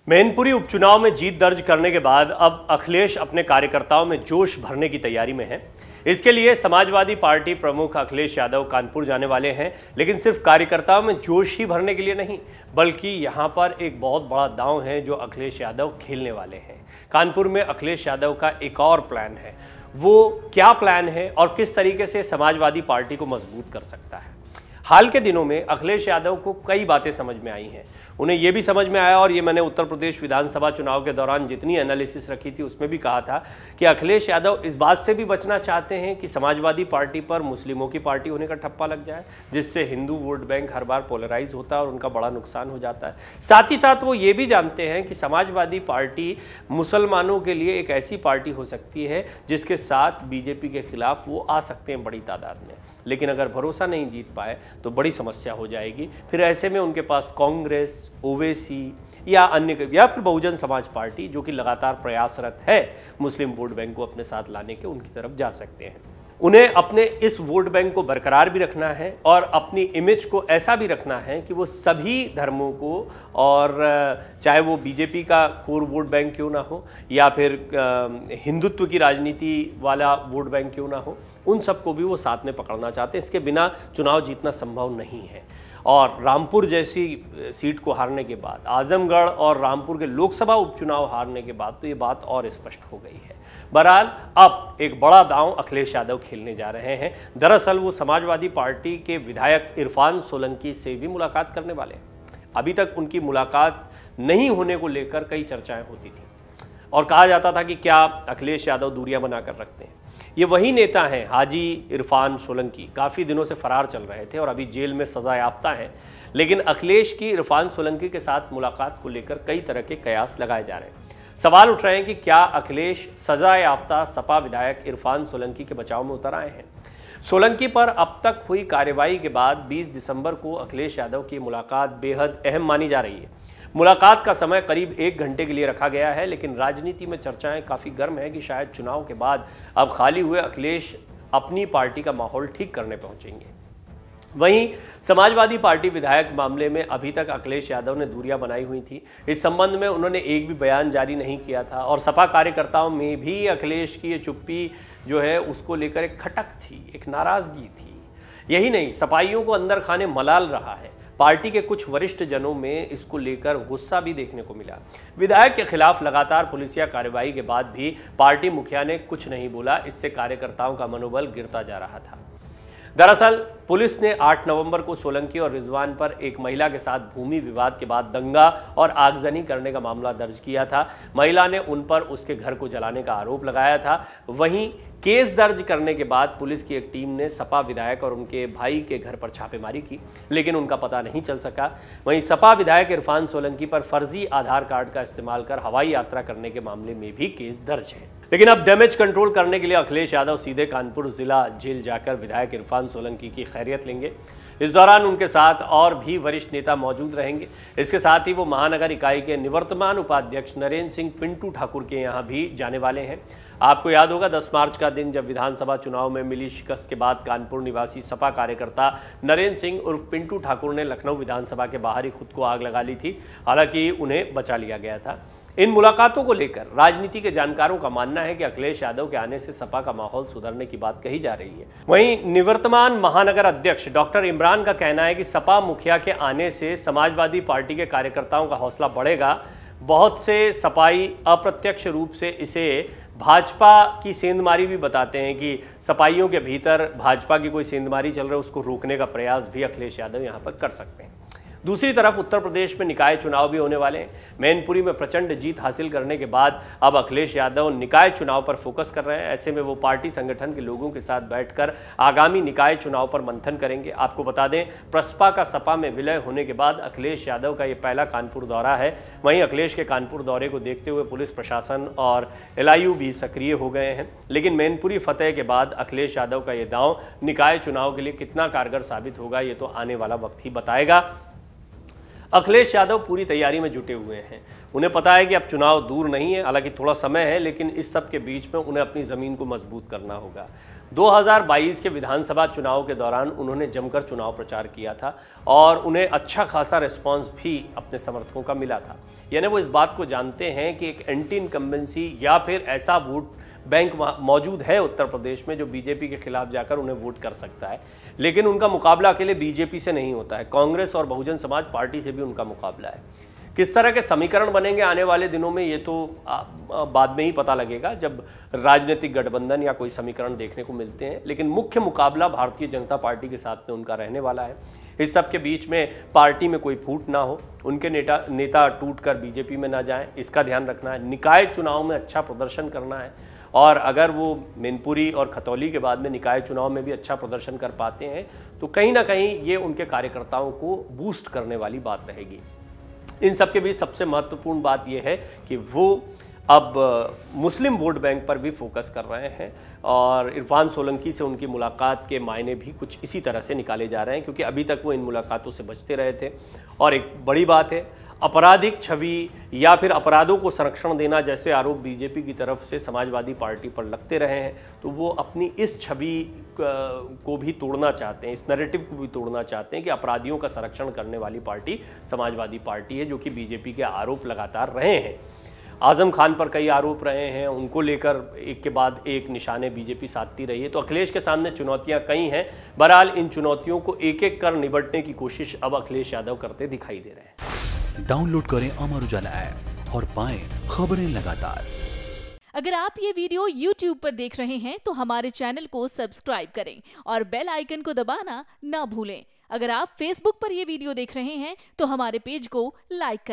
मैनपुरी उपचुनाव में जीत दर्ज करने के बाद अब अखिलेश अपने कार्यकर्ताओं में जोश भरने की तैयारी में हैं। इसके लिए समाजवादी पार्टी प्रमुख अखिलेश यादव कानपुर जाने वाले हैं, लेकिन सिर्फ कार्यकर्ताओं में जोश ही भरने के लिए नहीं, बल्कि यहां पर एक बहुत बड़ा दांव है जो अखिलेश यादव खेलने वाले हैं। कानपुर में अखिलेश यादव का एक और प्लान है। वो क्या प्लान है और किस तरीके से समाजवादी पार्टी को मजबूत कर सकता है। हाल के दिनों में अखिलेश यादव को कई बातें समझ में आई हैं। उन्हें यह भी समझ में आया, और ये मैंने उत्तर प्रदेश विधानसभा चुनाव के दौरान जितनी एनालिसिस रखी थी उसमें भी कहा था कि अखिलेश यादव इस बात से भी बचना चाहते हैं कि समाजवादी पार्टी पर मुस्लिमों की पार्टी होने का ठप्पा लग जाए, जिससे हिंदू वोट बैंक हर बार पोलराइज होता है और उनका बड़ा नुकसान हो जाता है। साथ ही साथ वो ये भी जानते हैं कि समाजवादी पार्टी मुसलमानों के लिए एक ऐसी पार्टी हो सकती है जिसके साथ बीजेपी के खिलाफ वो आ सकते हैं बड़ी तादाद में, लेकिन अगर भरोसा नहीं जीत पाए तो बड़ी समस्या हो जाएगी। फिर ऐसे में उनके पास कांग्रेस, ओवैसी या अन्य या फिर बहुजन समाज पार्टी, जो कि लगातार प्रयासरत है मुस्लिम वोट बैंक को अपने साथ लाने के, उनकी तरफ जा सकते हैं। उन्हें अपने इस वोट बैंक को बरकरार भी रखना है और अपनी इमेज को ऐसा भी रखना है कि वो सभी धर्मों को, और चाहे वो बीजेपी का कोर वोट बैंक क्यों ना हो या फिर हिंदुत्व की राजनीति वाला वोट बैंक क्यों ना हो, उन सबको भी वो साथ में पकड़ना चाहते हैं। इसके बिना चुनाव जीतना संभव नहीं है। और रामपुर जैसी सीट को हारने के बाद, आजमगढ़ और रामपुर के लोकसभा उपचुनाव हारने के बाद तो ये बात और स्पष्ट हो गई है। बहरहाल अब एक बड़ा दांव अखिलेश यादव खेलने जा रहे हैं। दरअसल वो समाजवादी पार्टी के विधायक इरफान सोलंकी से भी मुलाकात करने वाले हैं। अभी तक उनकी मुलाकात नहीं होने को लेकर कई चर्चाएं होती थी और कहा जाता था कि क्या अखिलेश यादव दूरियां बनाकर रखते हैं। ये वही नेता हैं हाजी इरफान सोलंकी, काफ़ी दिनों से फरार चल रहे थे और अभी जेल में सजा याफ्ता हैं, लेकिन अखिलेश की इरफान सोलंकी के साथ मुलाकात को लेकर कई तरह के कयास लगाए जा रहे हैं। सवाल उठ रहे हैं कि क्या अखिलेश सजा याफ्ता सपा विधायक इरफान सोलंकी के बचाव में उतर आए हैं। सोलंकी पर अब तक हुई कार्रवाई के बाद 20 दिसंबर को अखिलेश यादव की मुलाकात बेहद अहम मानी जा रही है। मुलाकात का समय करीब 1 घंटे के लिए रखा गया है, लेकिन राजनीति में चर्चाएं काफ़ी गर्म है कि शायद चुनाव के बाद अब खाली हुए अखिलेश अपनी पार्टी का माहौल ठीक करने पहुंचेंगे। वहीं समाजवादी पार्टी विधायक मामले में अभी तक अखिलेश यादव ने दूरियां बनाई हुई थी। इस संबंध में उन्होंने एक भी बयान जारी नहीं किया था और सपा कार्यकर्ताओं में भी अखिलेश की ये चुप्पी जो है उसको लेकर एक खटक थी, एक नाराजगी थी। यही नहीं, सपाइयों को अंदर खाने मलाल रहा है। पार्टी के कुछ वरिष्ठ जनों में इसको लेकर गुस्सा भी देखने को मिला। विधायक के खिलाफ लगातार पुलिसिया कार्रवाई के बाद भी पार्टी मुखिया ने कुछ नहीं बोला। इससे कार्यकर्ताओं का मनोबल गिरता जा रहा था। दरअसल पुलिस ने 8 नवंबर को सोलंकी और रिजवान पर एक महिला के साथ भूमि विवाद के बाद दंगा और आगजनी करने का मामला दर्ज किया था। महिला ने उन पर उसके घर को जलाने का आरोप लगाया था। वहीं केस दर्ज करने के बाद पुलिस की एक टीम ने सपा विधायक और उनके भाई के घर पर छापेमारी की, लेकिन उनका पता नहीं चल सका। वहीं सपा विधायक इरफान सोलंकी पर फर्जी आधार कार्ड का इस्तेमाल कर हवाई यात्रा करने के मामले में भी केस दर्ज है। लेकिन अब डैमेज कंट्रोल करने के लिए अखिलेश यादव सीधे कानपुर जिला जेल जाकर विधायक इरफान सोलंकी की खैरियत लेंगे। इस दौरान उनके साथ और भी वरिष्ठ नेता मौजूद रहेंगे। इसके साथ ही वो महानगर इकाई के निवर्तमान उपाध्यक्ष नरेंद्र सिंह पिंटू ठाकुर के यहाँ भी जाने वाले हैं। आपको याद होगा 10 मार्च का दिन, जब विधानसभा चुनाव में मिली शिकस्त के बाद कानपुर निवासी सपा कार्यकर्ता नरेंद्र सिंह उर्फ पिंटू ठाकुर ने लखनऊ विधानसभा के बाहर ही खुद को आग लगा ली थी। हालांकि उन्हें बचा लिया गया था। इन मुलाकातों को लेकर राजनीति के जानकारों का मानना है कि अखिलेश यादव के आने से सपा का माहौल सुधरने की बात कही जा रही है। वहीं निवर्तमान महानगर अध्यक्ष डॉक्टर इमरान का कहना है कि सपा मुखिया के आने से समाजवादी पार्टी के कार्यकर्ताओं का हौसला बढ़ेगा। बहुत से सपाई अप्रत्यक्ष रूप से इसे भाजपा की सेंधमारी भी बताते हैं कि सपाइयों के भीतर भाजपा की कोई सेंधमारी चल रही है, उसको रोकने का प्रयास भी अखिलेश यादव यहाँ पर कर सकते हैं। दूसरी तरफ उत्तर प्रदेश में निकाय चुनाव भी होने वाले हैं। मैनपुरी में प्रचंड जीत हासिल करने के बाद अब अखिलेश यादव निकाय चुनाव पर फोकस कर रहे हैं। ऐसे में वो पार्टी संगठन के लोगों के साथ बैठकर आगामी निकाय चुनाव पर मंथन करेंगे। आपको बता दें, प्रसपा का सपा में विलय होने के बाद अखिलेश यादव का ये पहला कानपुर दौरा है। वहीं अखिलेश के कानपुर दौरे को देखते हुए पुलिस प्रशासन और LIU भी सक्रिय हो गए हैं। लेकिन मैनपुरी फतेह के बाद अखिलेश यादव का ये दांव निकाय चुनाव के लिए कितना कारगर साबित होगा, ये तो आने वाला वक्त ही बताएगा। अखिलेश यादव पूरी तैयारी में जुटे हुए हैं। उन्हें पता है कि अब चुनाव दूर नहीं है, हालांकि थोड़ा समय है, लेकिन इस सब के बीच में उन्हें अपनी ज़मीन को मजबूत करना होगा। 2022 के विधानसभा चुनाव के दौरान उन्होंने जमकर चुनाव प्रचार किया था और उन्हें अच्छा खासा रिस्पांस भी अपने समर्थकों का मिला था। यानी वो इस बात को जानते हैं कि एक एंटी इनकम्बेंसी या फिर ऐसा वोट बैंक मौजूद है उत्तर प्रदेश में जो बीजेपी के खिलाफ जाकर उन्हें वोट कर सकता है, लेकिन उनका मुकाबला अकेले बीजेपी से नहीं होता है, कांग्रेस और बहुजन समाज पार्टी से भी उनका मुकाबला है। किस तरह के समीकरण बनेंगे आने वाले दिनों में, ये तो बाद में ही पता लगेगा जब राजनीतिक गठबंधन या कोई समीकरण देखने को मिलते हैं, लेकिन मुख्य मुकाबला भारतीय जनता पार्टी के साथ में उनका रहने वाला है। इस सब के बीच में पार्टी में कोई फूट ना हो, उनके नेता टूटकर बीजेपी में ना जाएं, इसका ध्यान रखना है। निकाय चुनाव में अच्छा प्रदर्शन करना है और अगर वो मैनपुरी और खतौली के बाद में निकाय चुनाव में भी अच्छा प्रदर्शन कर पाते हैं तो कहीं ना कहीं ये उनके कार्यकर्ताओं को बूस्ट करने वाली बात रहेगी। इन सब के बीच सबसे महत्वपूर्ण बात यह है कि वो अब मुस्लिम वोट बैंक पर भी फोकस कर रहे हैं और इरफान सोलंकी से उनकी मुलाकात के मायने भी कुछ इसी तरह से निकाले जा रहे हैं, क्योंकि अभी तक वो इन मुलाकातों से बचते रहे थे। और एक बड़ी बात है, आपराधिक छवि या फिर अपराधों को संरक्षण देना जैसे आरोप बीजेपी की तरफ से समाजवादी पार्टी पर लगते रहे हैं, तो वो अपनी इस छवि को भी तोड़ना चाहते हैं, इस नैरेटिव को भी तोड़ना चाहते हैं कि अपराधियों का संरक्षण करने वाली पार्टी समाजवादी पार्टी है, जो कि बीजेपी के आरोप लगातार रहे हैं। आजम खान पर कई आरोप रहे हैं, उनको लेकर एक के बाद एक निशाने बीजेपी साधती रही है। तो अखिलेश के सामने चुनौतियां कई हैं। बहरहाल इन चुनौतियों को एक एक कर निपटने की कोशिश अब अखिलेश यादव करते दिखाई दे रहे हैं। डाउनलोड करें अमर उजाला ऐप और पाएं खबरें लगातार। अगर आप ये वीडियो YouTube पर देख रहे हैं तो हमारे चैनल को सब्सक्राइब करें और बेल आइकन को दबाना ना भूलें। अगर आप Facebook पर ये वीडियो देख रहे हैं तो हमारे पेज को लाइक करें।